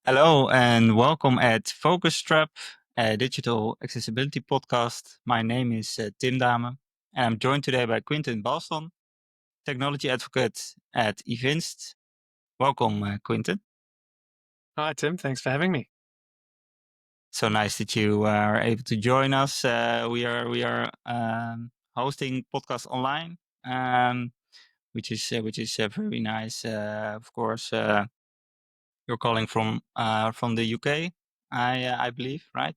Hello and welcome at focustrap, a digital accessibility podcast. My name is Damen, and I'm joined today by Quinten Balsdon, technology advocate at Evinst. Welcome, Quinten. Hi, Tim. Thanks for having me. So nice that you are able to join us. We are hosting podcast online, which is very nice. Of course, you're calling from the UK, I believe, right?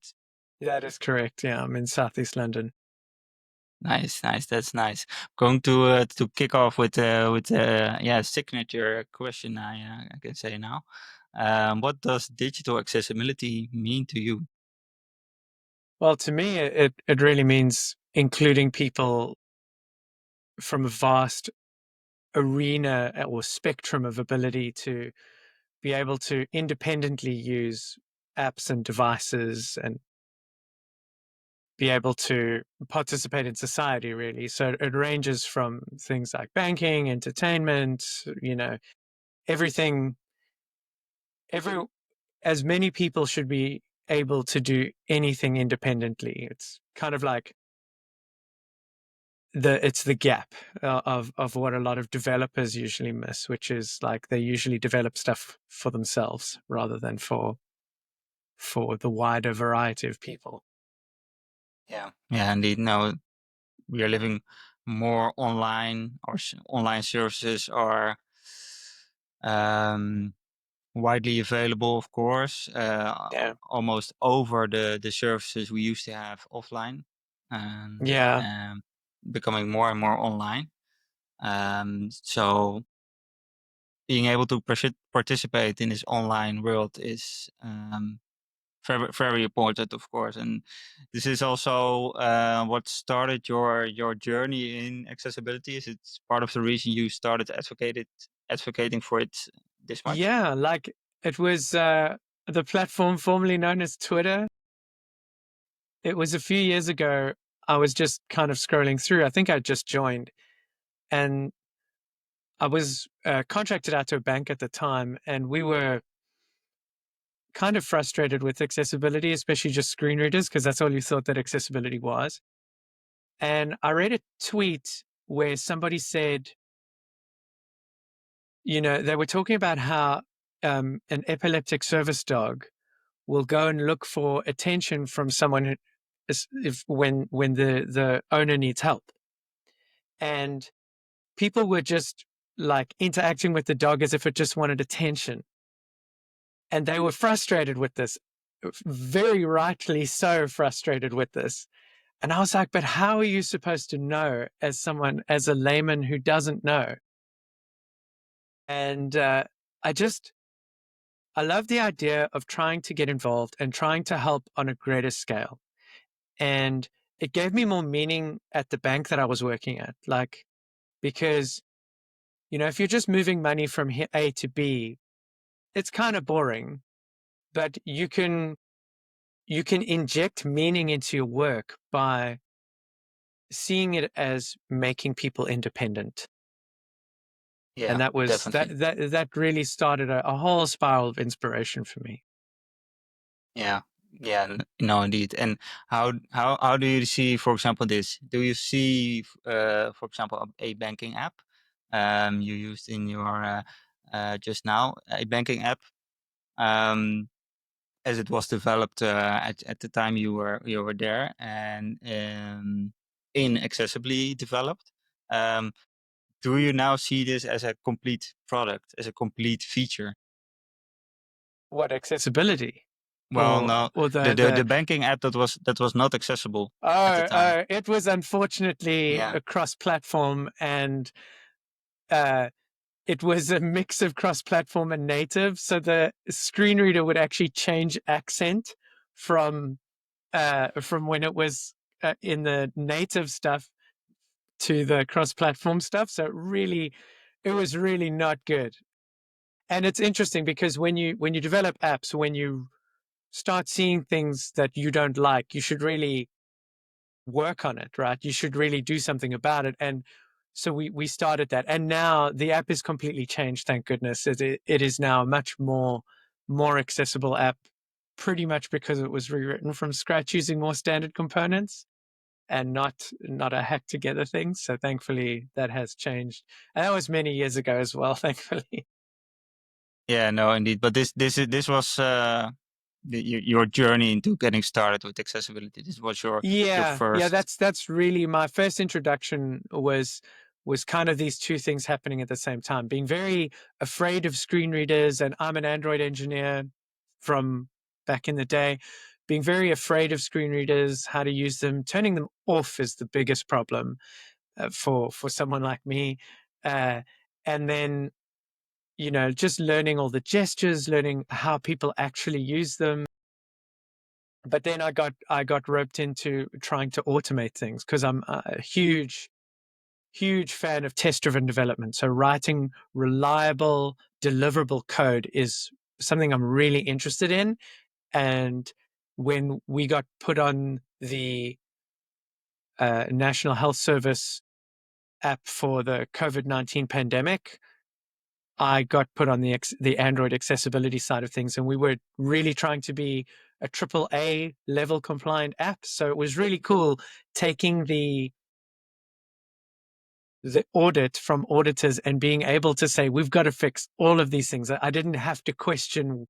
That is correct. Yeah, I'm in Southeast London. Nice. That's nice. Going to kick off with signature question. I can say now. What does digital accessibility mean to you? Well, to me, it really means including people from a vast arena or spectrum of ability to be able to independently use apps and devices and be able to participate in society, really. So it ranges from things like banking, entertainment, everything, every as many people should be able to do anything independently. It's kind of like it's the gap of what a lot of developers usually miss, which is like they usually develop stuff for themselves rather than for the wider variety of people. Yeah, indeed. No, we are living more online, or online services are um, widely available, of course, Yeah. almost over the services we used to have offline, and Yeah. becoming more and more online. So being able to participate in this online world is very important, of course. And this is also what started your journey in accessibility. Is it part of the reason you started advocating for it this much? Yeah. Like it was the platform formerly known as Twitter. It was a few years ago. I was just kind of scrolling through. I think I just joined, and I was contracted out to a bank at the time, and we were kind of frustrated with accessibility, especially just screen readers, because that's all you thought that accessibility was. And I read a tweet where somebody said, they were talking about how an epileptic service dog will go and look for attention from someone who, when the owner needs help. And people were just like interacting with the dog as if it just wanted attention. And they were frustrated with this, very rightly so frustrated with this. And I was like, but how are you supposed to know as a layman who doesn't know? And I love the idea of trying to get involved and trying to help on a greater scale. And it gave me more meaning at the bank that I was working at, because, if you're just moving money from A to B, it's kind of boring, but you can inject meaning into your work by seeing it as making people independent. Yeah, And that was definitely. that really started a whole spiral of inspiration for me. Yeah, yeah, no, indeed. And how do you see, for example, this? Do you see, for example, a banking app you used in your just now, a banking app, um, as it was developed at the time you were there, and inaccessibly developed? Um, do you now see this as a complete product, as a complete feature? What, accessibility? Well, or no, or the the banking app that was not accessible at the oh, time. it was unfortunately Yeah, a cross-platform, and uh it was a mix of cross-platform and native, so the screen reader would actually change accent from when it was in the native stuff to the cross-platform stuff. So it was really not good. And it's interesting because when you develop apps, when you start seeing things that you don't like, you should really work on it, right? You should really do something about it. And so we started that, and now the app is completely changed. Thank goodness, it is now much more more accessible app, pretty much because it was rewritten from scratch using more standard components and not a hack together thing. So thankfully that has changed. And that was many years ago as well, thankfully. Yeah, no, indeed. But this was your journey into getting started with accessibility. This was your Yeah, first. that's really my first introduction was kind of these two things happening at the same time. Being very afraid of screen readers, and I'm an Android engineer from back in the day. Being very afraid of screen readers, how to use them, turning them off is the biggest problem for someone like me. Uh, and then just learning all the gestures, learning how people actually use them. But then I got roped into trying to automate things because I'm a huge fan of test driven development. So writing reliable deliverable code is something I'm really interested in. And when we got put on the National Health Service app for the COVID-19 pandemic, I got put on the Android accessibility side of things, and we were really trying to be a AAA level compliant app. So it was really cool taking the audit from auditors and being able to say we've got to fix all of these things. I didn't have to question,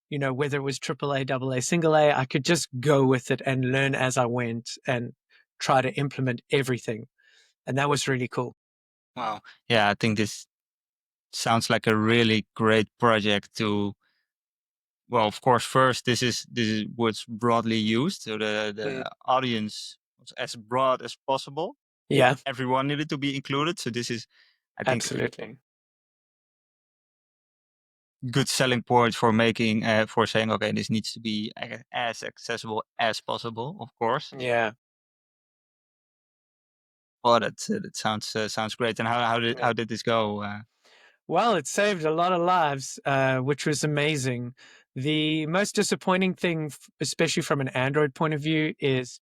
whether it was AAA, AA, single A. I could just go with it and learn as I went and try to implement everything, and that was really cool. Wow. Yeah, I think this sounds like a really great project to. Well, of course, first this is what's broadly used, so Mm. the audience was as broad as possible. Yeah, Everyone needed to be included, so this is, I think, absolutely. good selling point for making for saying, okay, this needs to be as accessible as possible. Of course. Yeah. Well, that sounds great. And Yeah. how did this go? Well, it saved a lot of lives, which was amazing. The most disappointing thing, especially from an Android point of view, is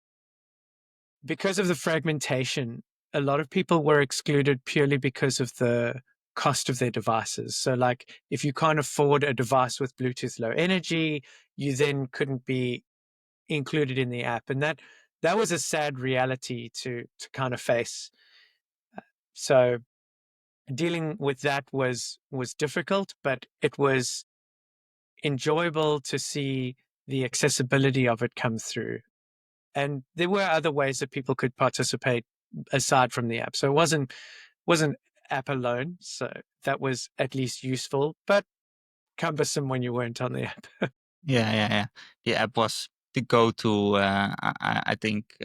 because of the fragmentation, a lot of people were excluded purely because of the cost of their devices. So, like, if you can't afford a device with Bluetooth Low Energy, you then couldn't be included in the app, and that was a sad reality to kind of face. So, dealing with that was difficult, but it was enjoyable to see the accessibility of it come through. And there were other ways that people could participate aside from the app. So it wasn't app alone. So that was at least useful, but cumbersome when you weren't on the app. Yeah. The app was the go-to, I think,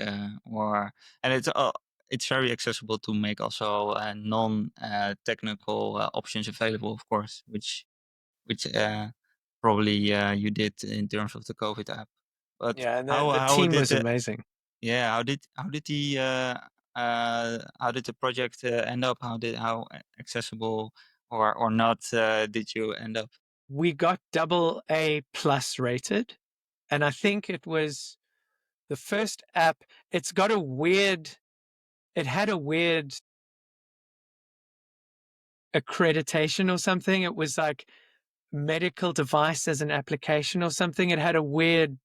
or and it's very accessible to make also non technical options available, of course, which probably you did in terms of the COVID app. But Yeah, and the how team did was the amazing. yeah how did the project end up? How accessible or not did you end up? We got double A plus rated, and I think it was the first app. It's got a weird. It had a weird accreditation or something. It was like medical device as an application or something. It had a weird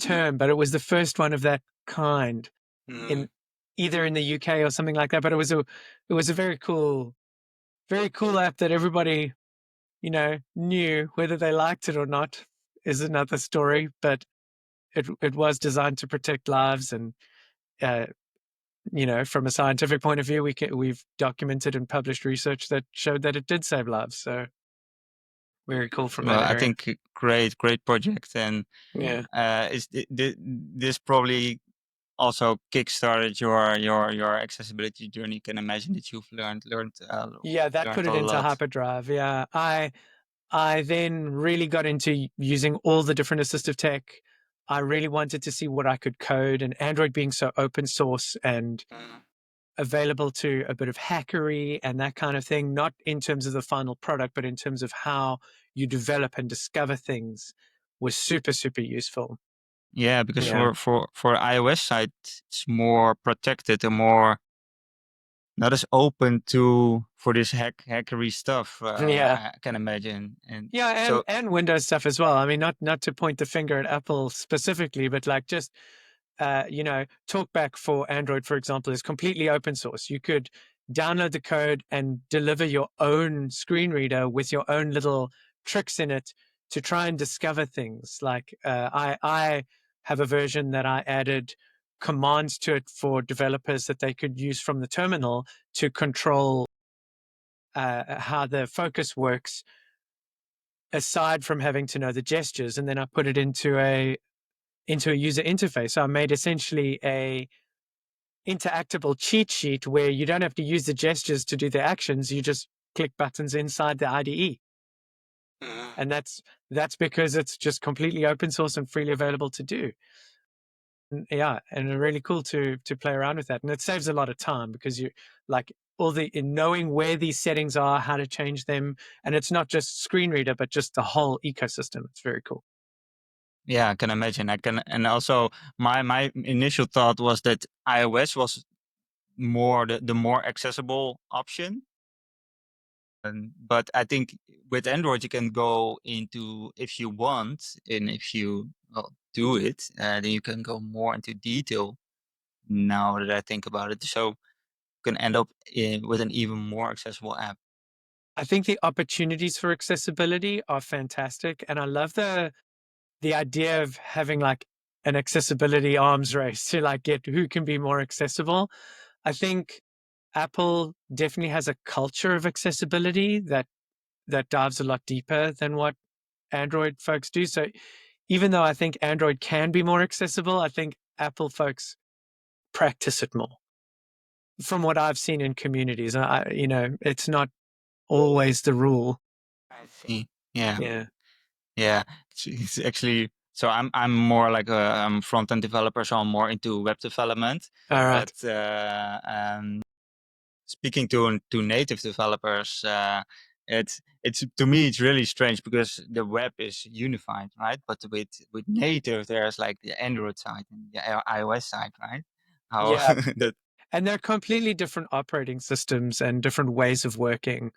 term, but it was the first one of that kind Mm. in either in the UK or something like that. But it was a very cool app that everybody knew. Whether they liked it or not is another story. But it was designed to protect lives, and uh, from a scientific point of view, we've documented and published research that showed that it did save lives. So very cool from Well, that I area. think great project, and Yeah. this probably also kickstarted your accessibility journey. You can imagine that you've Yeah, that learned put a it into lot. hyperdrive. Yeah. I then really got into using all the different assistive tech. I really wanted to see what I could code, and Android being so open source and Mm. available to a bit of hackery and that kind of thing, not in terms of the final product, but in terms of how you develop and discover things, was super, super useful. Yeah, because Yeah. for iOS side, it's more protected and more not as open to for this hackery stuff. Yeah. I can imagine. And Yeah, so and Windows stuff as well. I mean, not to point the finger at Apple specifically, but like just TalkBack for Android, for example, is completely open source. You could download the code and deliver your own screen reader with your own little tricks in it to try and discover things. Like I have a version that I added commands to it for developers that they could use from the terminal to control how the focus works, aside from having to know the gestures. And then I put it into a user interface. So I made essentially a interactable cheat sheet where you don't have to use the gestures to do the actions. You just click buttons inside the IDE. And that's because it's just completely open source and freely available to do. And yeah, and really cool to play around with that. And it saves a lot of time because you like all the in knowing where these settings are, how to change them. And it's not just screen reader, but just the whole ecosystem. It's very cool. yeah, I can imagine. I can, and also my initial thought was that iOS was more the more accessible option. But I think with Android you can go into, if you want, and if you do it, then you can go more into detail. Now that I think about it, so you can end up with an even more accessible app. I think the opportunities for accessibility are fantastic. And I love the idea of having like an accessibility arms race to like get who can be more accessible. I think Apple definitely has a culture of accessibility that dives a lot deeper than what Android folks do. So even though I think Android can be more accessible, I think Apple folks practice it more. From what I've seen in communities, it's not always the rule. I see. Yeah, Yeah. yeah. It's actually, so I'm more like a front end developer, so I'm more into web development. All right. But speaking to native developers, it's to me it's really strange because the web is unified, right? But with native, there's like the Android side and the iOS side, right? How Yeah. that And they're completely different operating systems and different ways of working.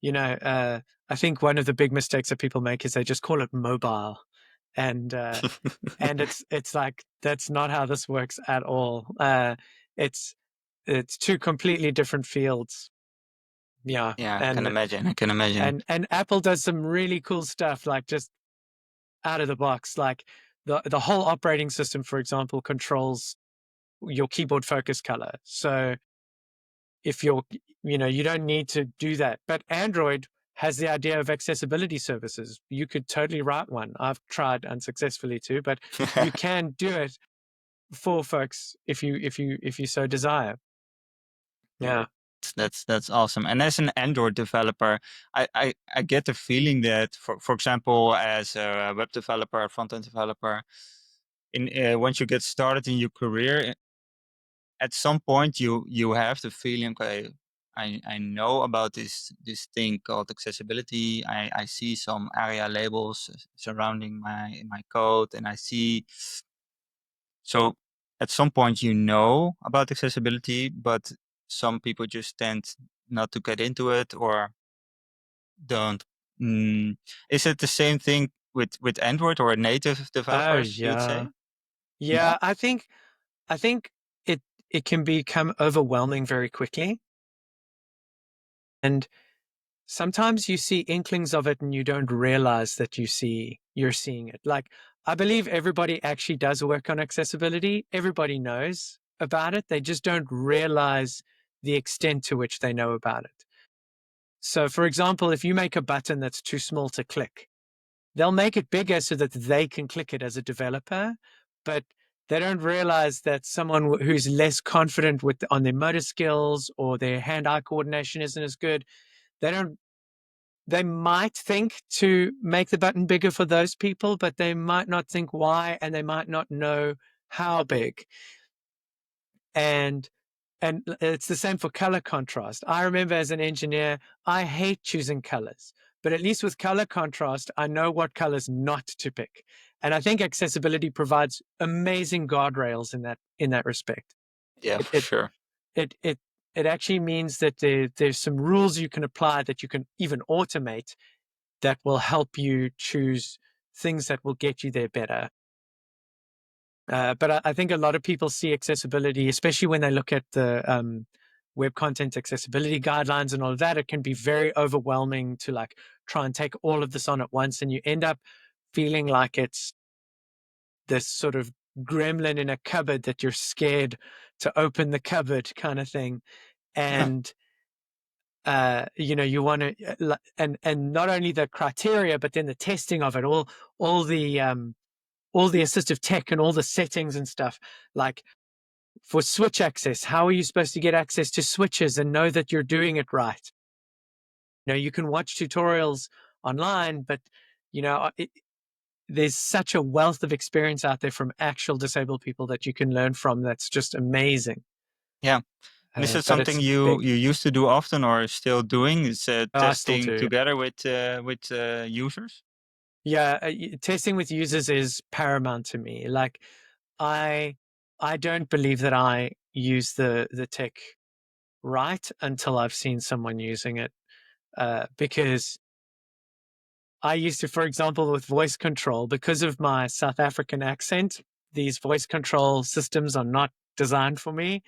I think one of the big mistakes that people make is they just call it mobile, and it's like that's not how this works at all. It's it's two completely different fields. Yeah, yeah, I can and imagine. I can imagine. and Apple does some really cool stuff, like just out of the box, like the whole operating system, for example, controls your keyboard focus color. So if you don't need to do that. But Android has the idea of accessibility services. You could totally write one. I've tried unsuccessfully too, but you can do it for folks if you so desire. Yeah. That's awesome. And as an Android developer, I get the feeling that for example, as a web developer, front end developer, in once you get started in your career, at some point you have the feeling, okay, I know about this thing called accessibility. I see some area labels surrounding my code, and I see, so at some point you know about accessibility, but some people just tend not to get into it or don't. Mm, is it the same thing with Android or native Oh developers, you'd yeah. say? Yeah. Yeah, I think it can become overwhelming very quickly. And sometimes you see inklings of it and you don't realize that you're seeing it. Like I believe everybody actually does work on accessibility. Everybody knows about it. They just don't realize the extent to which they know about it. So for example, if you make a button that's too small to click, they'll make it bigger so that they can click it as a developer, but they don't realize that someone who's less confident on their motor skills or their hand-eye coordination isn't as good, they don't they might think to make the button bigger for those people, but they might not think why, and they might not know how big. And it's the same for color contrast. I remember as an engineer, I hate choosing colors, but at least with color contrast, I know what colors not to pick. And I think accessibility provides amazing guardrails in that respect. Yeah, It for it sure. it it actually means that there's some rules you can apply that you can even automate that will help you choose things that will get you there better. But I think a lot of people see accessibility, especially when they look at the web content accessibility guidelines and all of that. It can be very overwhelming to like try and take all of this on at once, and you end up feeling like it's this sort of gremlin in a cupboard that you're scared to open the cupboard kind of thing. Yeah. And you want to, and not only the criteria, but then the testing of it, all the assistive tech and all the settings and stuff. Like for switch access, how are you supposed to get access to switches and know that you're doing it right? You can watch tutorials online, but there's such a wealth of experience out there from actual disabled people that you can learn from. That's just amazing. Yeah. And is it But something it's you big. used to do often or still doing? Is Oh, I still testing do. together with users? Yeah, testing with users is paramount to me. Like, I I don't believe that I use the tech right until I've seen someone using it. Because I used to, for example, with voice control, because of my South African accent, these voice control systems are not designed for me.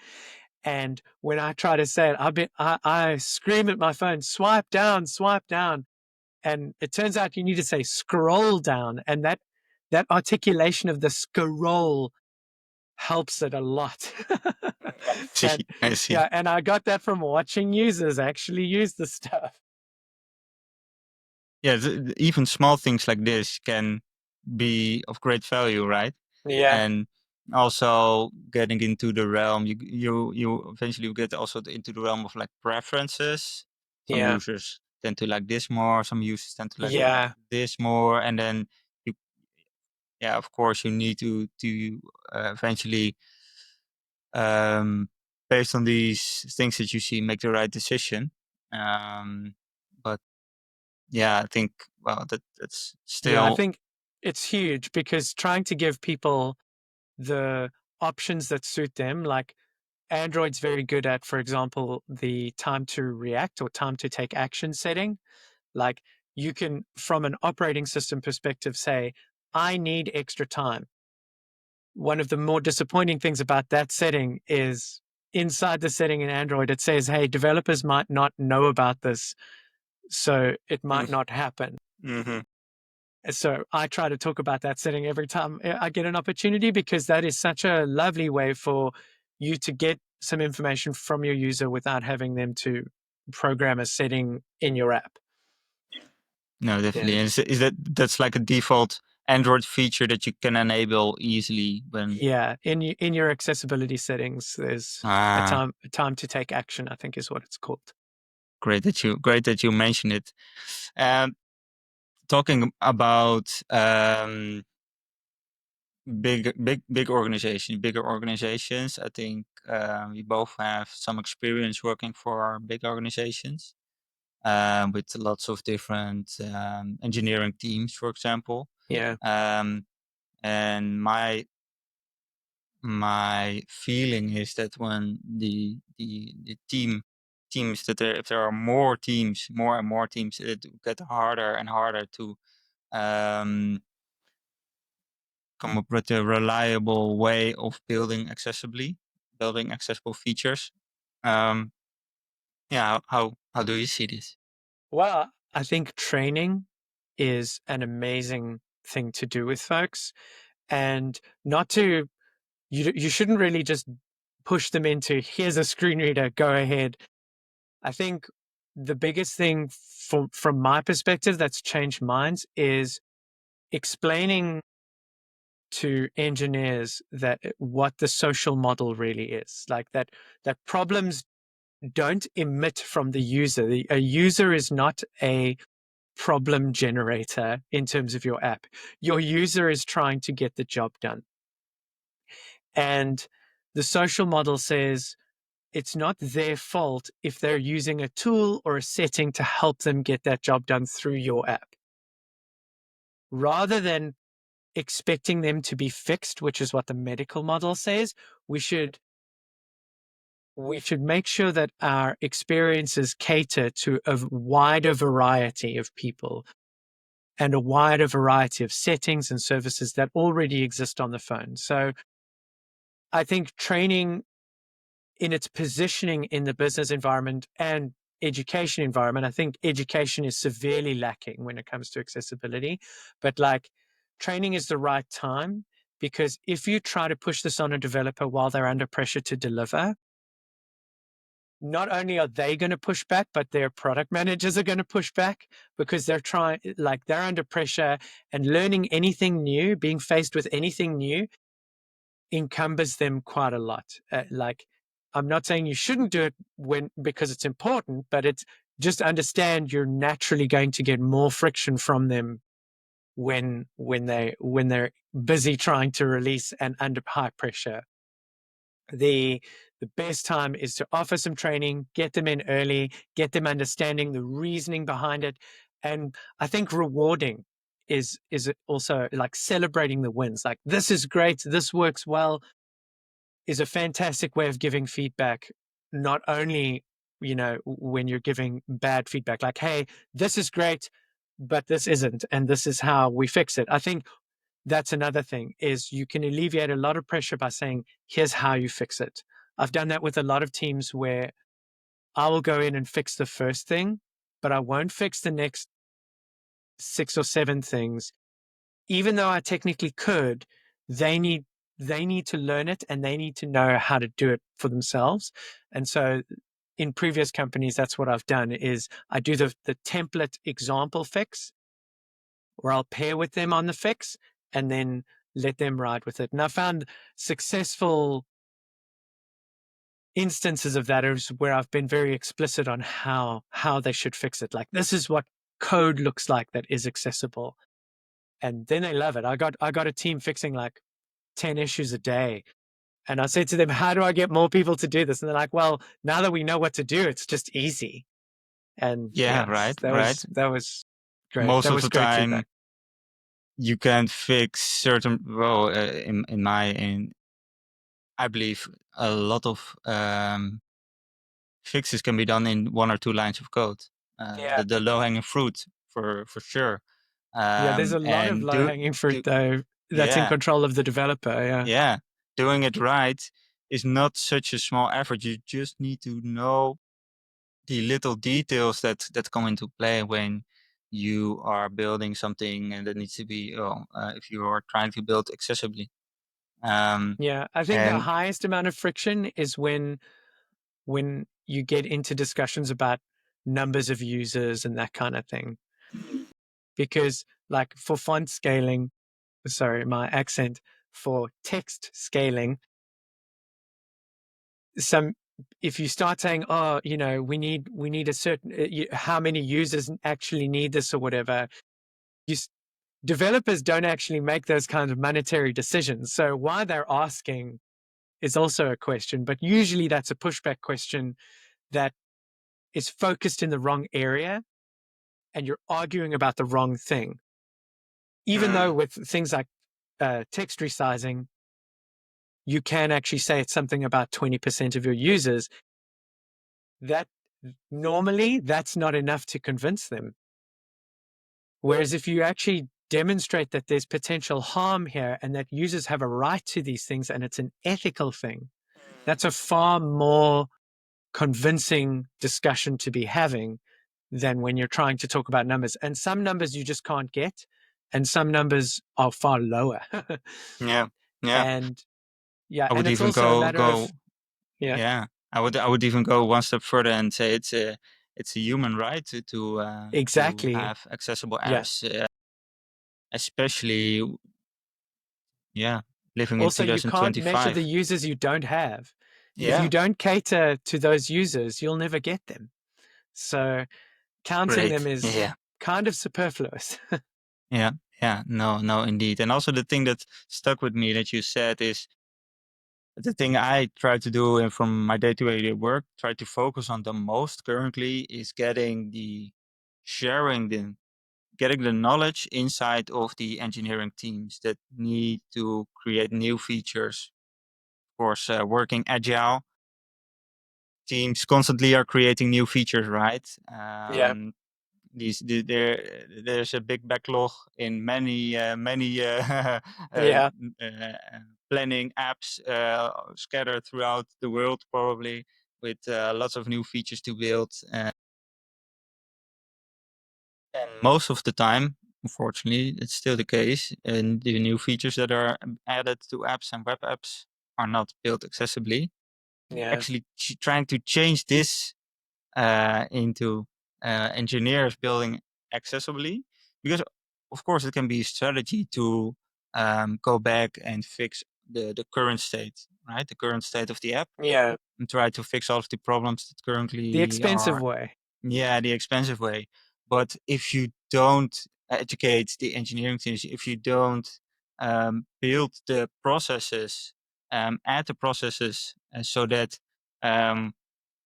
And when I try to say it, I scream at my phone, swipe down, swipe down. And it turns out you need to say scroll down. And that articulation of the scroll helps it a lot. See, And I see. yeah, and I got that from watching users actually use the stuff. Yeah, even small things like this can be of great value, right? Yeah, And also getting into the realm, you eventually get also into the realm of like preferences. Some yeah, users tend to like this more, some users tend to like yeah. this more, and then you, yeah, of course, you need to eventually, um, based on these things that you see, make the right decision. But yeah, I think well that's Yeah, I still. think it's huge because trying to give people the options that suit them, like Android's very good at, for example, the time to react or time to take action setting. Like you can, from an operating system perspective, say, I need extra time. One of the more disappointing things about that setting is inside the setting in Android, it says, hey, developers might not know about this, so it might not happen. Mm-hmm. So I try to talk about that setting every time I get an opportunity because that is such a lovely way for you to get some information from your user without having them to program a setting in your app. No, Yeah. definitely. And is that's like a default Android feature that you can enable easily when Yeah, in your accessibility settings, there's ah a time to take action, I think is what it's called. great that you mentioned it. Um, talking about bigger organizations. I think we both have some experience working for big organizations with lots of different engineering teams, for example. Yeah. Um, and my feeling is that when the teams that if there are more teams, more and more teams, it will get harder and harder to um, come up with a reliable way of building accessible features. Um, yeah, how do you see this? Well, I think training is an amazing thing to do with folks, and not to you shouldn't really just push them into here's a screen reader, go ahead. I think the biggest thing from my perspective that's changed minds is explaining to engineers that what the social model really is. Like that problems don't emit from the user. A user is not a problem generator in terms of your app. Your user is trying to get the job done. And the social model says it's not their fault if they're using a tool or a setting to help them get that job done through your app. Rather than expecting them to be fixed, which is what the medical model says, we should we should make sure that our experiences cater to a wider variety of people and a wider variety of settings and services that already exist on the phone. So I think training in its positioning in the business environment and education environment, I think education is severely lacking when it comes to accessibility. But like training is the right time, because if you try to push this on a developer while they're under pressure to deliver, not only are they going to push back, but their product managers are going to push back, because they're under pressure, and learning anything new, being faced with anything new encumbers them quite a lot. I'm not saying you shouldn't do it because it's important, but it's just understand you're naturally going to get more friction from them when they're busy trying to release and under high pressure. The best time is to offer some training, get them in early, get them understanding the reasoning behind it. And I think rewarding is also like celebrating the wins. Like, this is great, this works well, is a fantastic way of giving feedback. Not only, when you're giving bad feedback, like, hey, this is great, but this isn't, and this is how we fix it. I think that's another thing, is you can alleviate a lot of pressure by saying, here's how you fix it. I've done that with a lot of teams where I will go in and fix the first thing, but I won't fix the next 6 or 7 things. Even though I technically could, they need to learn it, and they need to know how to do it for themselves. And so in previous companies, that's what I've done, is I do the template example fix, or I'll pair with them on the fix and then let them ride with it. And I found successful instances of that is where I've been very explicit on how they should fix it. Like, this is what code looks like that is accessible. And then they love it. I got a team fixing like 10 issues a day. And I said to them, how do I get more people to do this? And they're like, well, now that we know what to do, it's just easy. And Yeah, yes, right, right. that was great. Most That of was the great time, feedback. you can fix certain. Well, I believe a lot of fixes can be done in 1 or 2 lines of code. Yeah. The low hanging fruit for sure. Yeah, there's a lot of And low hanging fruit do though that's in yeah, control of the developer. Yeah. yeah, doing it right is not such a small effort. You just need to know the little details that come into play when you are building something, and that needs to be, if you are trying to build accessibly. Yeah. I think the And highest amount of friction is when you get into discussions about numbers of users and that kind of thing. Because like for font scaling, sorry, my accent, for text scaling, some if you start saying, oh, we need a certain how many users actually need this or whatever, you developers don't actually make those kinds of monetary decisions. So why they're asking is also a question, but usually that's a pushback question that is focused in the wrong area, and you're arguing about the wrong thing. Even though with things like text resizing, you can actually say it's something about 20% of your users, that normally that's not enough to convince them. Whereas if you actually demonstrate that there's potential harm here and that users have a right to these things and it's an ethical thing, that's a far more convincing discussion to be having than when you're trying to talk about numbers. And some numbers you just can't get, and some numbers are far lower. yeah, yeah, And yeah, I and would it's even also a go matter of, go. yeah, Yeah, I would even go one step further and say it's a human right to exactly. have accessible Yeah. apps, especially, yeah, living in Also, you can't measure the 2025. users you don't have. If you Yeah, don't cater to those users, you'll never get them. So counting them great. is Yeah, kind of superfluous. yeah, yeah. No, no, indeed. And also the thing that stuck with me that you said is the thing I try to do from my day-to-day work, try to focus on the most currently is sharing getting the knowledge inside of the engineering teams that need to create new features. Of course, working agile. teams constantly are creating new features, right? Yeah. There's a big backlog in many Yeah. planning apps scattered throughout the world, probably with lots of new features to build. And most of the time, unfortunately, it's still the case. And the new features that are added to apps and web apps are not built accessibly. Yeah. Actually, trying to change this into engineers building accessibly, because of course it can be a strategy to go back and fix the current state, right? The current state of the app, Yeah. and try to fix all of the problems that The currently expensive are. way. Yeah, the expensive way. But if you don't educate the engineering teams, if you don't build the processes, add the processes so that um,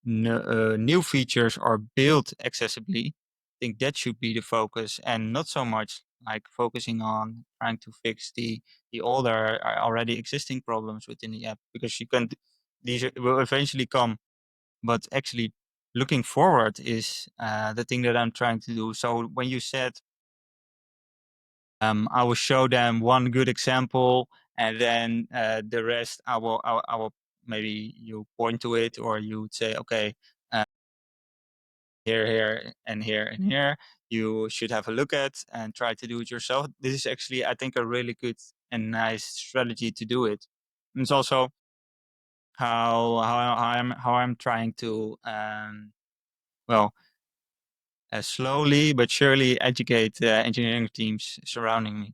new features are built accessibly, I think that should be the focus, and not so much like focusing on trying to fix the older already existing problems within the app, because you can these will eventually come, but actually looking forward is the thing that I'm trying to do. So when you said I will show them one good example, and then the rest I will maybe you point to it, or you would say, okay, here, here, and here, and here, you should have a look at and try to do it yourself. This is actually, I think, a really good and nice strategy to do it. And it's also how I'm trying to well, slowly but surely educate engineering teams surrounding me.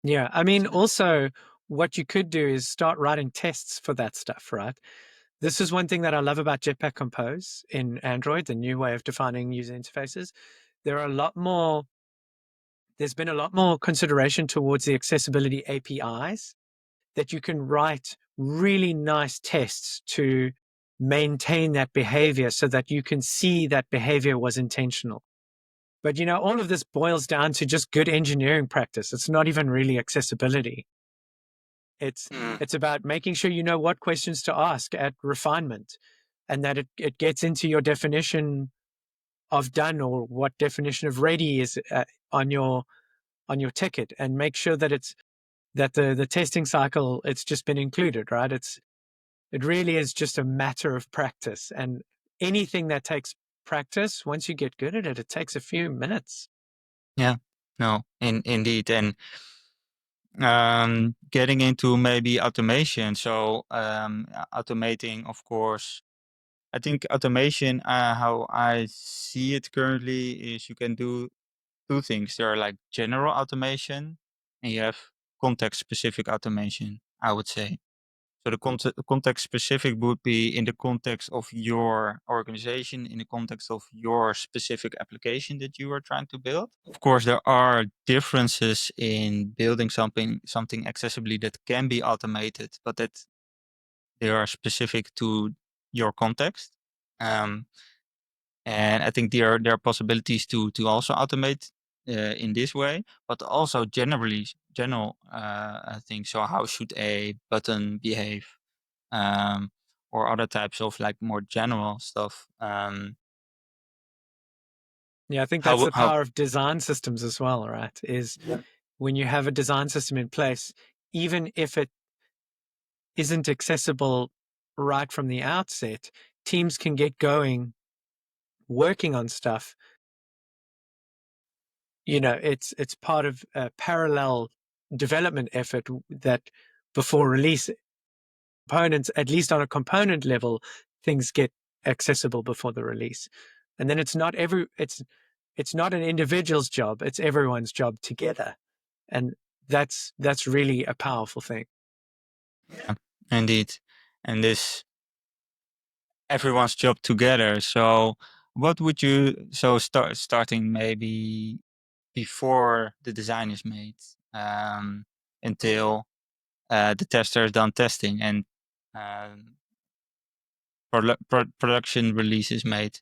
Yeah. I mean, So, also, what you could do is start writing tests for that stuff, right? This is one thing that I love about Jetpack Compose in Android, the new way of defining user interfaces. There are a lot more, there's been a lot more consideration towards the accessibility APIs that you can write really nice tests to maintain that behavior so that you can see that behavior was intentional. But all of this boils down to just good engineering practice. It's not even really accessibility. It's mm, it's about making sure you know what questions to ask at refinement, and that it gets into your definition of done, or what definition of ready is on your ticket, and make sure that it's that the testing cycle, it's just been included, right? It really is just a matter of practice, and anything that takes practice, once you get good at it, it takes a few minutes. yeah, no, indeed, and getting into maybe automation. So automating, of course. I think automation, how I see it currently, is you can do two things. There are like general automation, and you have context specific automation, I would say. So the context specific would be in the context of your organization, in the context of your specific application that you are trying to build. Of course, there are differences in building something accessibly that can be automated, but that they are specific to your context. Um, and I think there are possibilities to also automate in this way, but also general things. So how should a button behave? Or other types of like more general stuff. Yeah, I think that's How the how power of design systems as well, right? Is when you have a design system in place, even if it isn't accessible right from the outset, teams can get going working on stuff. It's part of a parallel development effort that before release, components, at least on a component level, things get accessible before the release. And then it's not an individual's job, it's everyone's job together. And that's really a powerful thing. yeah, indeed, and this everyone's job together. So what would you starting maybe before the design is made, until the tester is done testing and um, production release is made.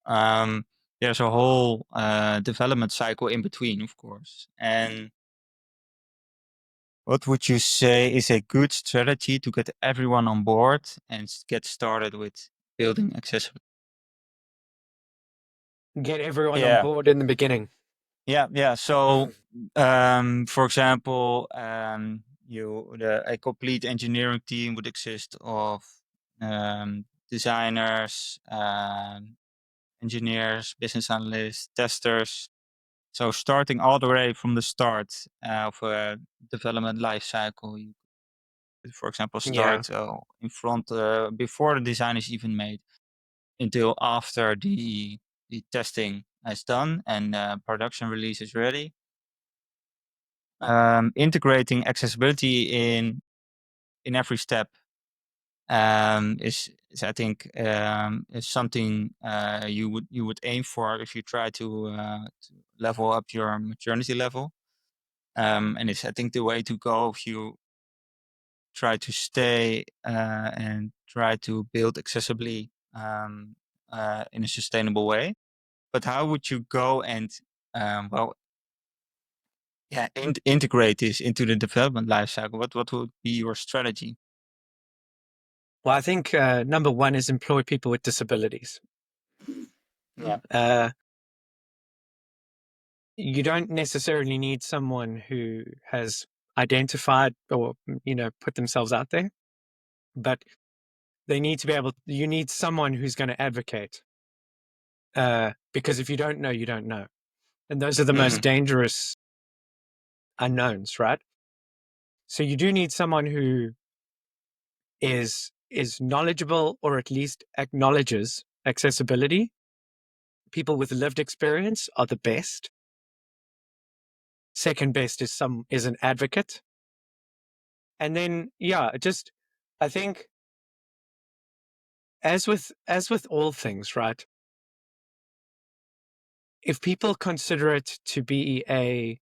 Um, there's a whole development cycle in between, of course. And what would you say is a good strategy to get everyone on board and get started with building accessible. Get everyone on Yeah. board in the beginning. Yeah. So, for example, a complete engineering team would exist of designers, engineers, business analysts, testers. So starting all the way from the start of a development life cycle, you could, for example, Yeah. start in front before the design is even made until after the testing is done and production release is ready. Integrating accessibility in every step is I think is something you would aim for if you try to level up your maturity level. And it's, I think, the way to go if you try to stay and try to build accessibly in a sustainable way. But how would you go and well, yeah, integrate this into the development lifecycle? What would be your strategy? Well, I think number one is employ people with disabilities. Yeah. You don't necessarily need someone who has identified or put themselves out there, but they need to be able. You need someone who's going to advocate, because if you don't know, you don't know, and those are the most dangerous unknowns, right? So you do need someone who is knowledgeable or at least acknowledges accessibility. People with lived experience are the best. Second best is an advocate. And then I think as with all things, right? If people consider it to be a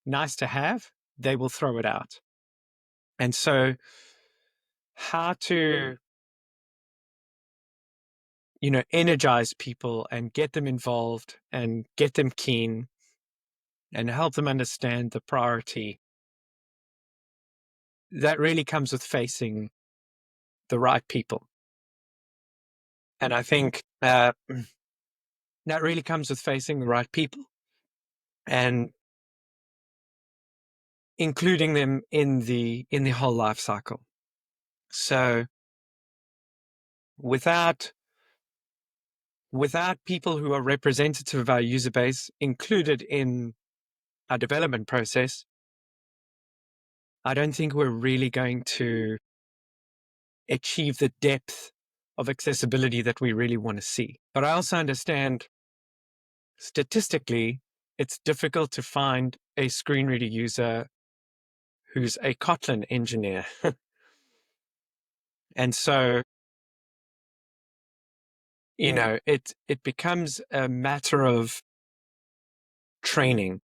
nice to have, they will throw it out. And so how to energize people and get them involved and get them keen and help them understand the priority, that really comes with facing the right people. And I think that really comes with facing the right people and including them in the whole life cycle. So without people who are representative of our user base included in our development process, I don't think we're really going to achieve the depth of accessibility that we really want to see. But I also understand statistically, it's difficult to find a screen reader user who's a Kotlin engineer. And so, it becomes a matter of training.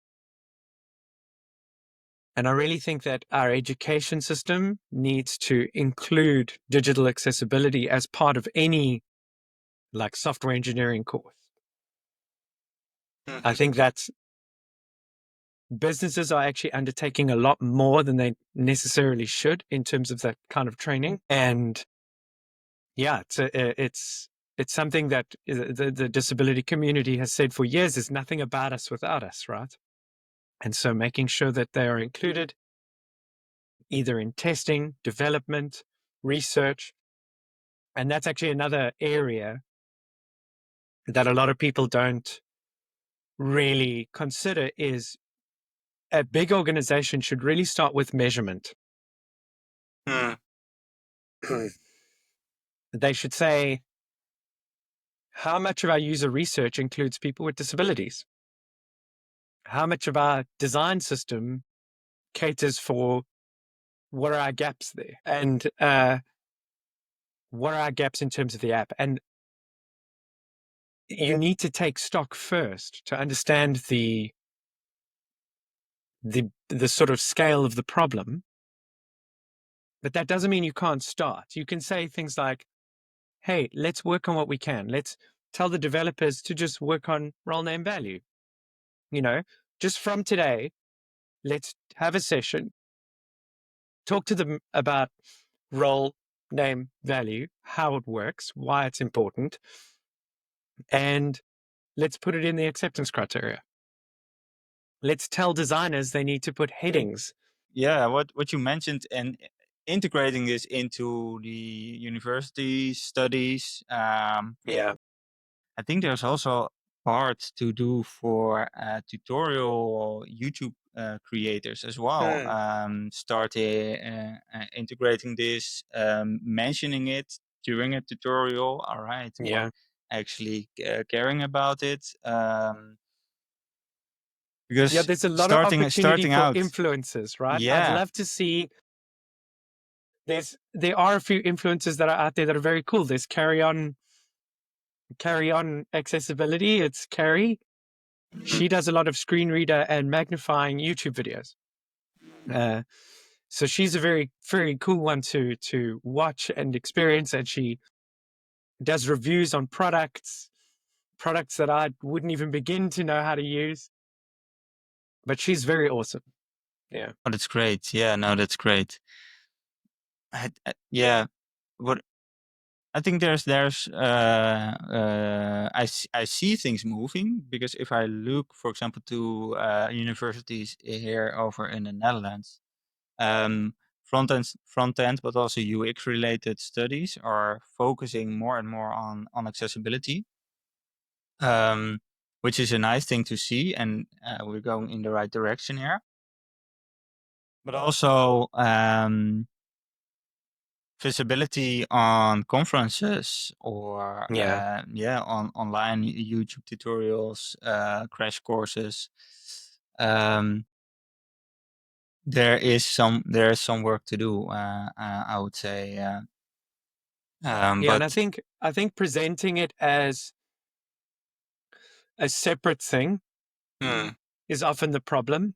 And I really think that our education system needs to include digital accessibility as part of any like software engineering course. I think that's businesses are actually undertaking a lot more than they necessarily should in terms of that kind of training. And yeah, it's something that the disability community has said for years is nothing about us without us, right? And so making sure that they are included either in testing, development, research. And that's actually another area that a lot of people don't really consider is a big organization should really start with measurement. They should say, how much of our user research includes people with disabilities? How much of our design system caters for what are our gaps there? And what are our gaps in terms of the app? And you need to take stock first to understand the sort of scale of the problem. But that doesn't mean you can't start. You can say things like, hey, let's work on what we can. Let's tell the developers to just work on role name value. Just from today, let's have a session, talk to them about role name, value, how it works, why it's important, and let's put it in the acceptance criteria. Let's tell designers they need to put headings. Yeah, what you mentioned, and integrating this into the university studies. Yeah. I think there's also part to do for tutorial YouTube creators as well. Start integrating this, mentioning it during a tutorial. All right, or Yeah. actually caring about it. Yeah, Because there's a lot of opportunity starting for out, influencers, right? I'd yeah, love to see there are a few influencers that are out there that are very cool. There's carry on accessibility. It's Carrie. She does a lot of screen reader and magnifying YouTube videos. So she's a very, very cool one to watch and experience. And she does reviews on products that I wouldn't even begin to know how to use. But she's very awesome. Yeah. oh, that's great. Yeah, no, that's great. Yeah, what I think I see things moving, because if I look, for example, to universities here over in the Netherlands, um, front end, but also UX related studies are focusing more and more on accessibility, um, which is a nice thing to see, and we're going in the right direction here. But also, visibility on conferences, or Yeah. on online YouTube tutorials, crash courses. Um, there is some work to do, I would say. Yeah. And But I think presenting it as a separate thing hmm, is often the problem.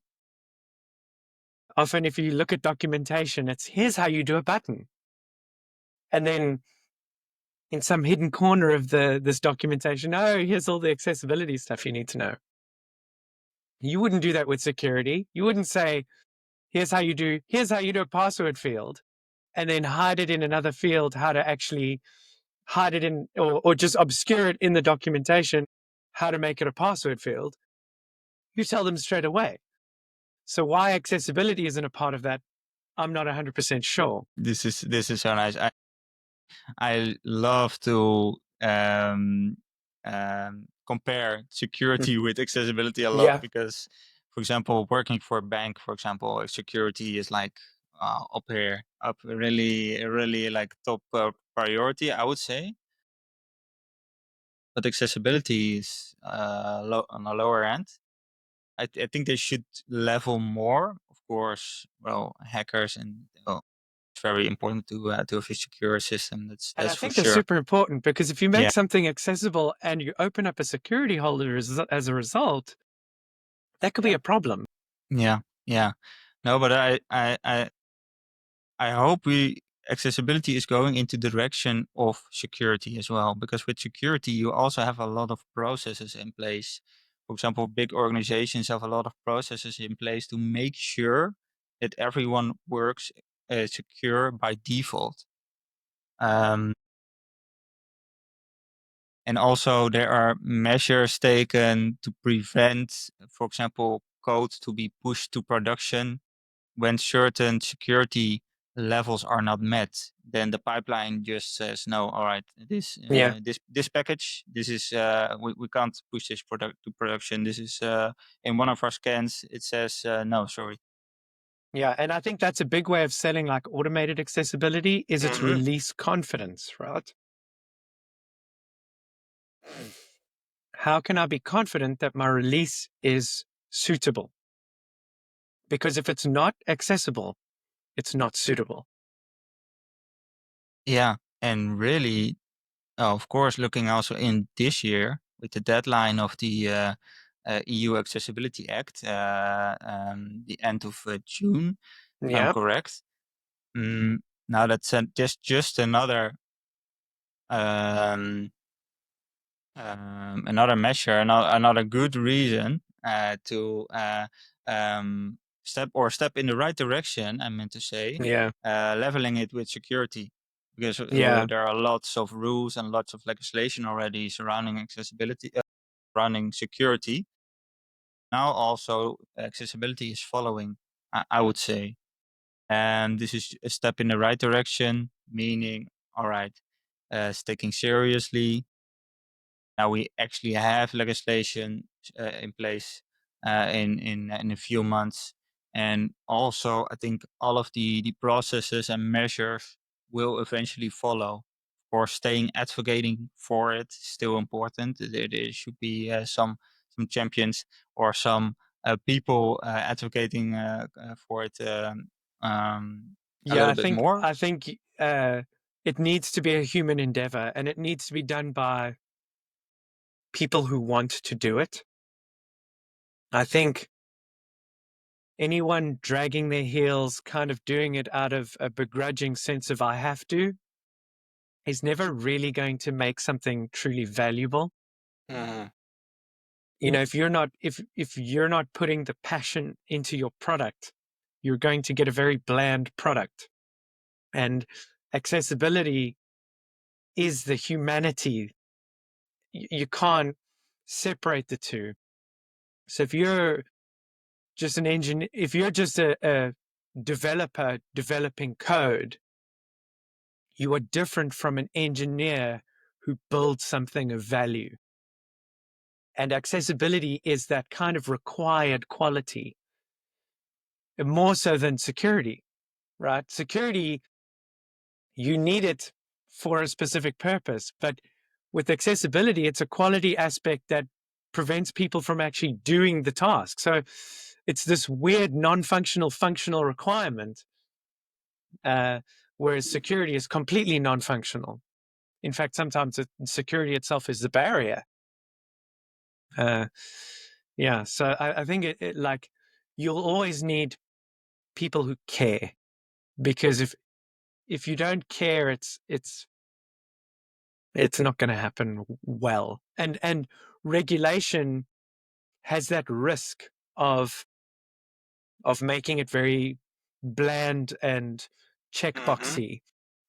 Often, if you look at documentation, it's here's how you do a button. And then in some hidden corner of this documentation, oh, here's all the accessibility stuff you need to know. You wouldn't do that with security. You wouldn't say, here's how you do a password field, and then hide it in another field, how to actually hide it in, or just obscure it in the documentation, how to make it a password field. You tell them straight away. So why accessibility isn't a part of that, I'm not 100% sure. this is so nice. I love to compare security with accessibility a lot, Yeah. because, for example, working for a bank, for example, security is like up here, up really like top priority, I would say. But accessibility is on a lower end. I think they should level more. Of course, well, hackers, and well, it's very important to have a secure system. And I That's for think that's sure. super important, because if you Yeah. make something accessible and you open up a security holder as a result, that could be a problem. Yeah, yeah. No, but I hope accessibility is going into the direction of security as well, because with security you also have a lot of processes in place. For example, big organizations have a lot of processes in place to make sure that everyone works secure by default. Um, and also there are measures taken to prevent, for example, code to be pushed to production when certain security levels are not met. Then the pipeline just says, no, all right, Yeah. this package, this is we can't push this product to production. This is in one of our scans, it says no, sorry. Yeah. And I think that's a big way of selling like automated accessibility is its release confidence, right? How can I be confident that my release is suitable? Because if it's not accessible, it's not suitable. Yeah, and really, of course, looking also in this year with the deadline of the EU Accessibility Act, the end of June, if I'm Yeah. correct. Mm, now that's just um, another measure, another good reason to step in the right direction. I meant to say, Yeah. leveling it with security, because Yeah. there are lots of rules and lots of legislation already surrounding accessibility, surrounding security. Now also accessibility is following, I would say. And this is a step in the right direction, meaning, all right, it's taken seriously. Now we actually have legislation in place in a few months, and also I think all of the processes and measures will eventually follow. Of course, staying advocating for it is still important. There should be some champions or some people advocating for it a Yeah, little bit more. I think it needs to be a human endeavor, and it needs to be done by people who want to do it. I think anyone dragging their heels, kind of doing it out of a begrudging sense of I have to, is never really going to make something truly valuable. Mhm. You know, if you're not putting the passion into your product, you're going to get a very bland product. And accessibility is the humanity. You can't separate the two. So if you're just an engineer, if you're just a developer developing code, you are different from an engineer who builds something of value. And accessibility is that kind of required quality, more so than security, right? Security, you need it for a specific purpose. But with accessibility, it's a quality aspect that prevents people from actually doing the task. So it's this weird non-functional functional requirement, whereas security is completely non-functional. In fact, sometimes security itself is the barrier. Yeah, so I think it like you'll always need people who care, because if you don't care, it's not going to happen well. And regulation has that risk of making it very bland and Mhm. checkboxy.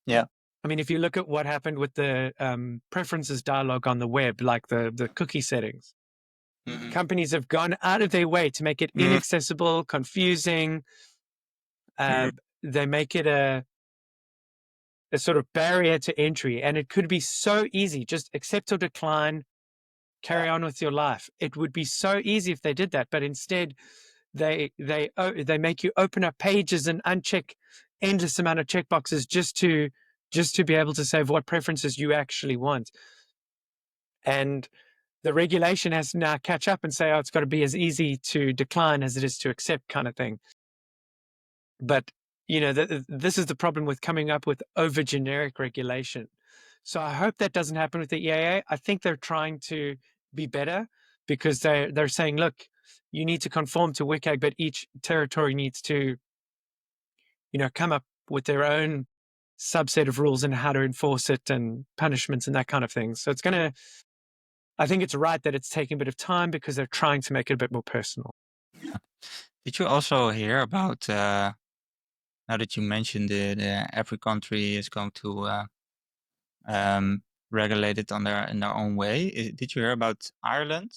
Yeah. I mean, if you look at what happened with the preferences dialog on the web, like the cookie settings, Mhm. companies have gone out of their way to make it Mhm. inaccessible, confusing. They make it a sort of barrier to entry, and it could be so easy. Just accept or decline, carry on with your life. It would be so easy if they did that, but instead they make you open up pages and uncheck endless amount of checkboxes just to be able to say what preferences you actually want. And the regulation has to now catch up and say, oh, it's got to be as easy to decline as it is to accept, kind of thing. But you know, this is the problem with coming up with over generic regulation. So I hope that doesn't happen with the EAA. I think they're trying to be better, because they're saying, look, you need to conform to WCAG, but each territory needs to, you know, come up with their own subset of rules and how to enforce it and punishments and that kind of thing. So I think it's right that it's taking a bit of time, because they're trying to make it a bit more personal. Did you also hear about, now that you mentioned it, every country is going to um, regulate it in their own way. Did you hear about Ireland?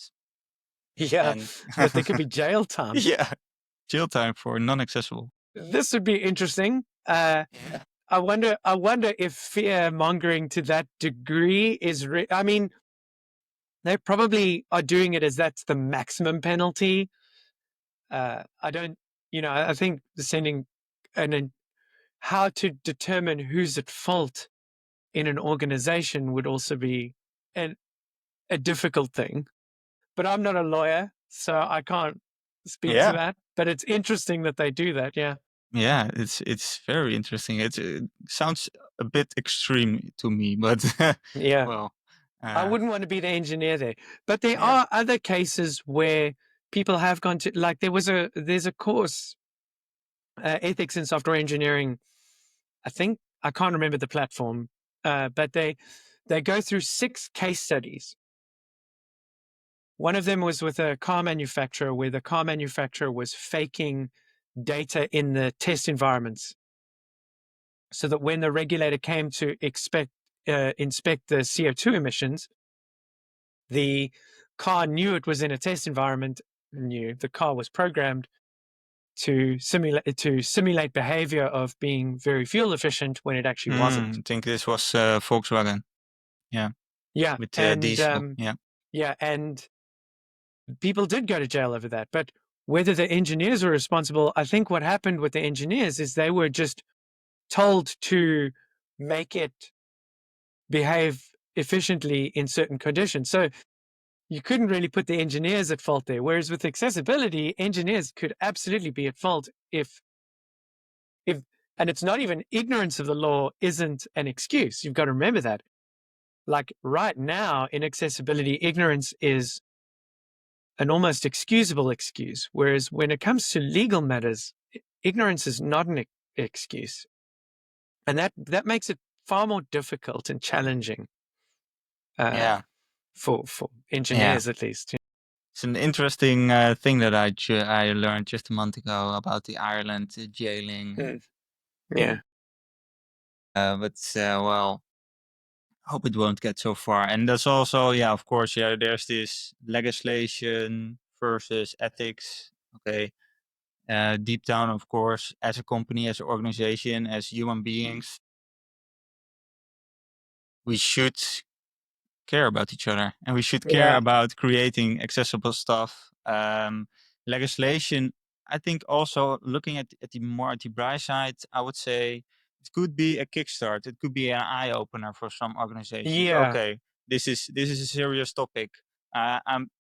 Yeah, And that there could be jail time. yeah, jail time for non-accessible. This would be interesting. Yeah. I wonder if fear mongering to that degree is. I mean, they probably are doing it as that's the maximum penalty. I don't. You know, I think sending how to determine who's at fault in an organization would also be an, a difficult thing. But I'm not a lawyer, so I can't speak to Yeah. that. But it's interesting that they do that. Yeah. Yeah, it's very interesting. It sounds a bit extreme to me, but Yeah. well, I uh, wouldn't want to be the engineer there. But there yeah. are other cases where people have gone to, like, there's a course, ethics in software engineering. I can't remember the platform, but they go through 6 case studies. One of them was with a car manufacturer, where the car manufacturer was faking data in the test environments. so that when the regulator came to inspect the CO2 emissions, the car knew it was in a test environment, the car was programmed to simulate behavior of being very fuel efficient when it actually wasn't. I think this was Volkswagen. Yeah, Yeah, with and diesel. Yeah. yeah, and people did go to jail over that. But whether the engineers were responsible, I think what happened with the engineers is they were just told to make it behave efficiently in certain conditions. So you couldn't really put the engineers at fault there. Whereas with accessibility, engineers could absolutely be at fault if and it's not even ignorance of the law isn't an excuse. You've got to remember that. Like right now in accessibility, ignorance is an almost excusable excuse. Whereas when it comes to legal matters, ignorance is not an excuse. And that makes it far more difficult and challenging Yeah. for Yeah. engineers, at least. It's an interesting thing that I learned just a month ago about the Ireland jailing. Yeah. But well, hope it won't get so far. And that's also, yeah, of course, yeah, there's this legislation versus ethics. Okay. Deep down, of course, as a company, as an organization, as human beings, we should care about each other and we should care Yeah. about creating accessible stuff. Legislation, I think also looking at the more at the bright side, I would say it could be a kickstart. It could be an eye opener for some organizations. Yeah. Okay, this is a serious topic. I'm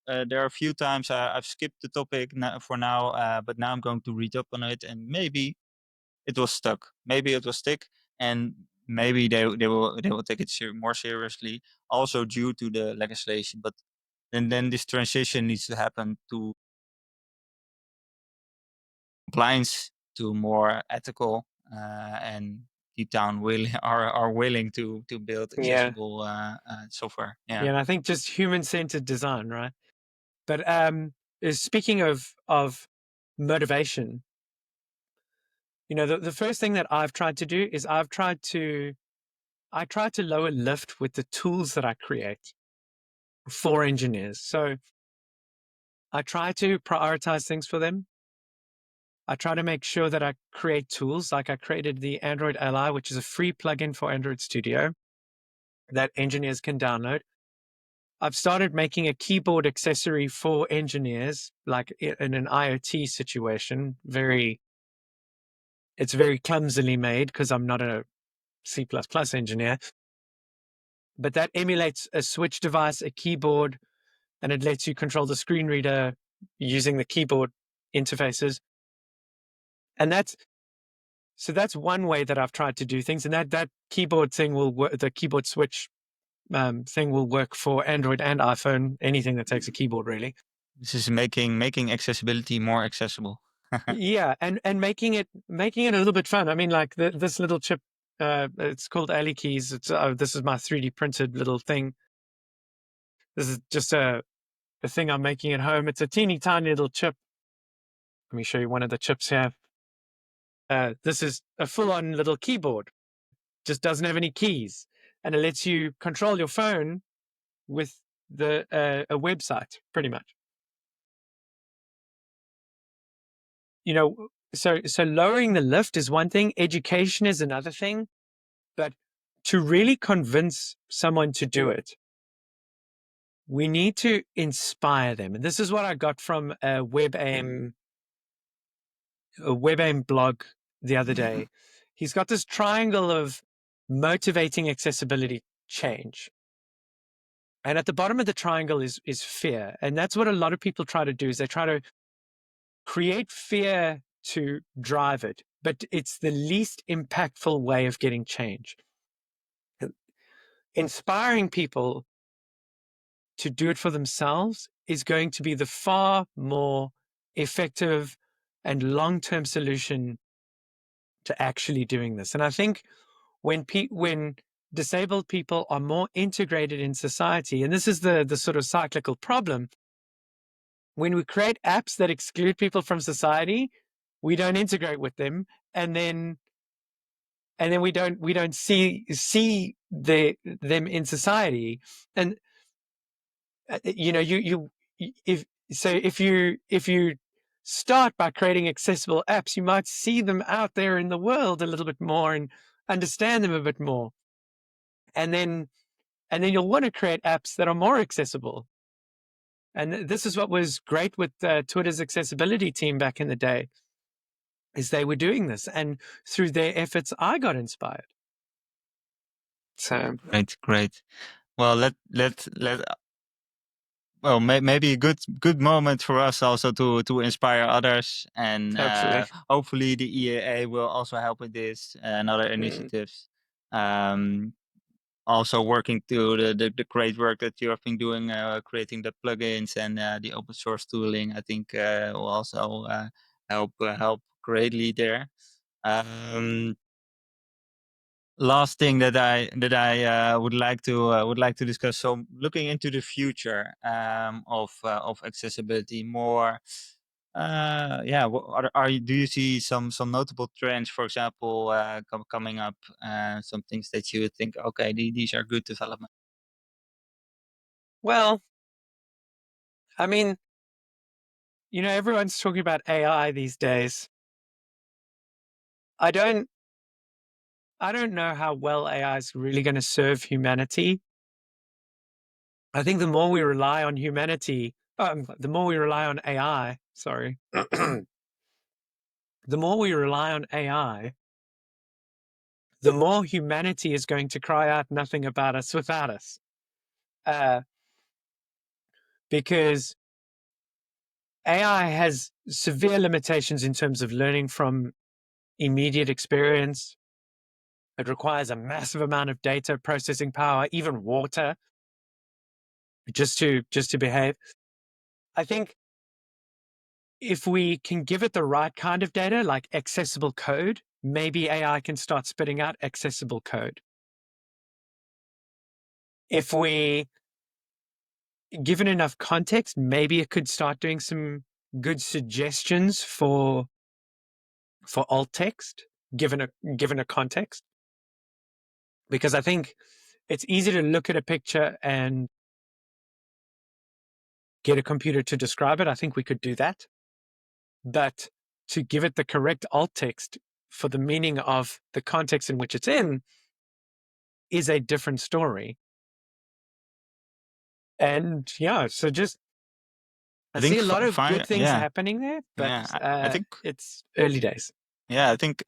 there are a few times I've skipped the topic for now, but now I'm going to read up on it, and maybe it was stuck. Maybe it will stick, and maybe they will take it more seriously, also due to the legislation. But then this transition needs to happen to compliance, to more ethical, and deep down are willing to build Yeah. accessible software. Yeah. Yeah. And I think just human centered design, right? But speaking of motivation, the first thing that I've tried to do is I try to lower lift with the tools that I create for engineers. So I try to prioritize things for them. I try to make sure that I create tools, like I created the Android Ally, which is a free plugin for Android Studio that engineers can download. I've started making a keyboard accessory for engineers, like in an IoT situation. It's very clumsily made because I'm not a C++ engineer, but that emulates a switch device, a keyboard, and it lets you control the screen reader using the keyboard interfaces. And that's one way that I've tried to do things. And that keyboard thing will work. The keyboard switch thing will work for Android and iPhone, anything that takes a keyboard, really. This is making accessibility more accessible. Yeah, and making it a little bit fun. I mean, like this little chip, it's called Ali Keys. This is my 3D printed little thing. This is just a thing I'm making at home. It's a teeny tiny little chip. Let me show you one of the chips here. This is a full-on little keyboard. Just doesn't have any keys, and it lets you control your phone with a website, pretty much. So lowering the lift is one thing. Education is another thing. But to really convince someone to do it, we need to inspire them. And this is what I got from a WebAIM blog the other day. He's got this triangle of motivating accessibility change. And at the bottom of the triangle is fear. And that's what a lot of people try to do, is they try to create fear to drive it. But it's the least impactful way of getting change. Inspiring people to do it for themselves is going to be the far more effective and long-term solution to actually doing this. And I think when disabled people are more integrated in society, and this is the sort of cyclical problem, when we create apps that exclude people from society, we don't integrate with them, and then and then we don't see them in society. And if you start by creating accessible apps, you might see them out there in the world a little bit more and understand them a bit more, and then you'll want to create apps that are more accessible. And this is what was great with Twitter's accessibility team back in the day, is they were doing this, and through their efforts, I got inspired. So Great. Well, maybe a good moment for us also to inspire others, and hopefully, hopefully the EAA will also help with this and other initiatives. Also working to the great work that you have been doing, creating the plugins and the open source tooling. I think will also help greatly there. Last thing that I would like to discuss. So looking into the future of accessibility more. Do you see some notable trends, for example, coming up? Some things that you would think, okay, these are good developments. well, I mean, everyone's talking about AI these days. I don't know how well AI is really going to serve humanity. I think the more we rely on humanity, the more we rely on AI, sorry, the more we rely on AI, the more humanity is going to cry out nothing about us without us. Because AI has severe limitations in terms of learning from immediate experience. It requires a massive amount of data processing power, even water, just to behave. I think if we can give it the right kind of data, like accessible code, maybe AI can start spitting out accessible code. If we give it enough context, maybe it could start doing some good suggestions for alt text, given a context. Because I think it's easy to look at a picture and get a computer to describe it. I think we could do that. But to give it the correct alt text for the meaning of the context in which it's in is a different story. And so just I see a lot of good things happening there, but I think it's early days. Yeah, I think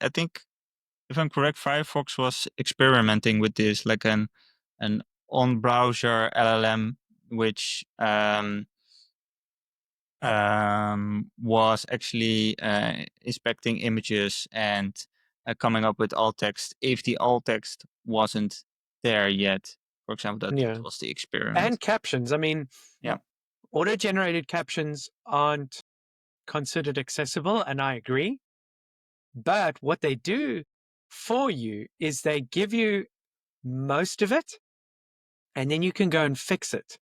if I'm correct, Firefox was experimenting with this, like an on browser LLM, which was actually inspecting images and coming up with alt text if the alt text wasn't there yet. For example, that was the experiment. And captions. I mean, auto-generated captions aren't considered accessible, and I agree. But what they do for you is they give you most of it, and then you can go and fix it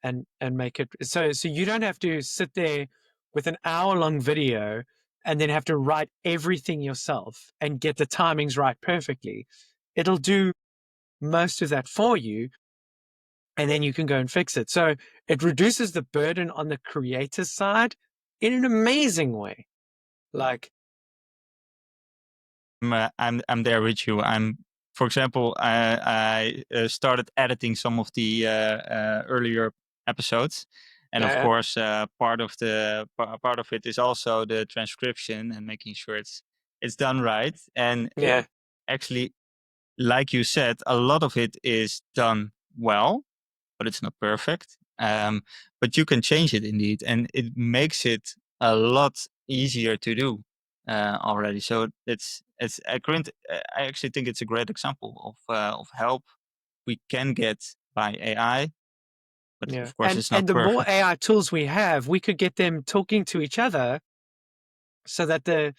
and make it so you don't have to sit there with an hour-long video and then have to write everything yourself and get the timings right perfectly. It'll do most of that for you, and then you can go and fix it. So it reduces the burden on the creator's side in an amazing way. Like, I'm there with you. For example, I started editing some of the earlier episodes, and of course, part of it is also the transcription and making sure it's done right. And actually, like you said, a lot of it is done well, but it's not perfect. But you can change it indeed, and it makes it a lot easier to do already. So I actually think it's a great example of help we can get by AI. But of course, it's not and the perfect. more AI tools we have, we could get them talking to each other so that the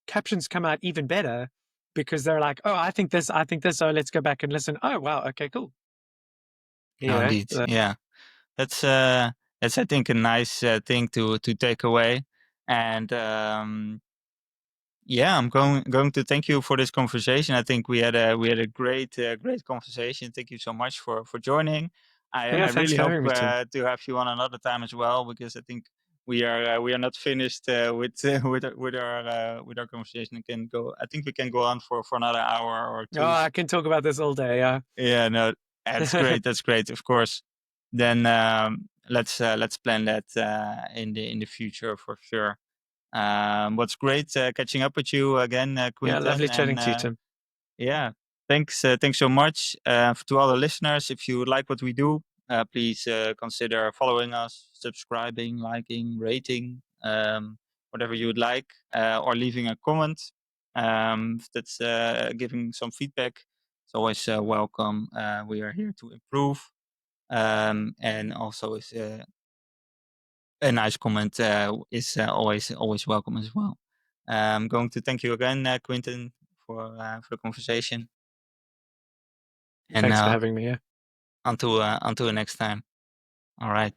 captions come out even better, because they're like, oh, I think this, oh, let's go back and listen. Oh, wow, okay, cool. Indeed, yeah. That's I think a nice thing to take away. And Yeah, I'm going to thank you for this conversation. I think we had a great conversation. Thank you so much for joining. Yeah, I thanks really for hope having me, Tim. to have you on another time as well, because I think we are not finished with our conversation. And can go. I think we can go on for another hour or Oh, two. I can talk about this all day. Yeah. Yeah, no, that's great. That's great. Of course. Then let's plan that in the future for sure. What's great catching up with you again, Yeah, lovely Quinten, chatting and to you, Tim. yeah, thanks so much to all the listeners. If you like what we do, please consider following us, subscribing, liking, rating, whatever you would like, or leaving a comment. That's giving some feedback. It's always welcome. We are here to improve, and also is a nice comment is always welcome as well. I'm going to thank you again, Quinten, for the conversation, and Thanks for having me. Yeah. until the next time. All right.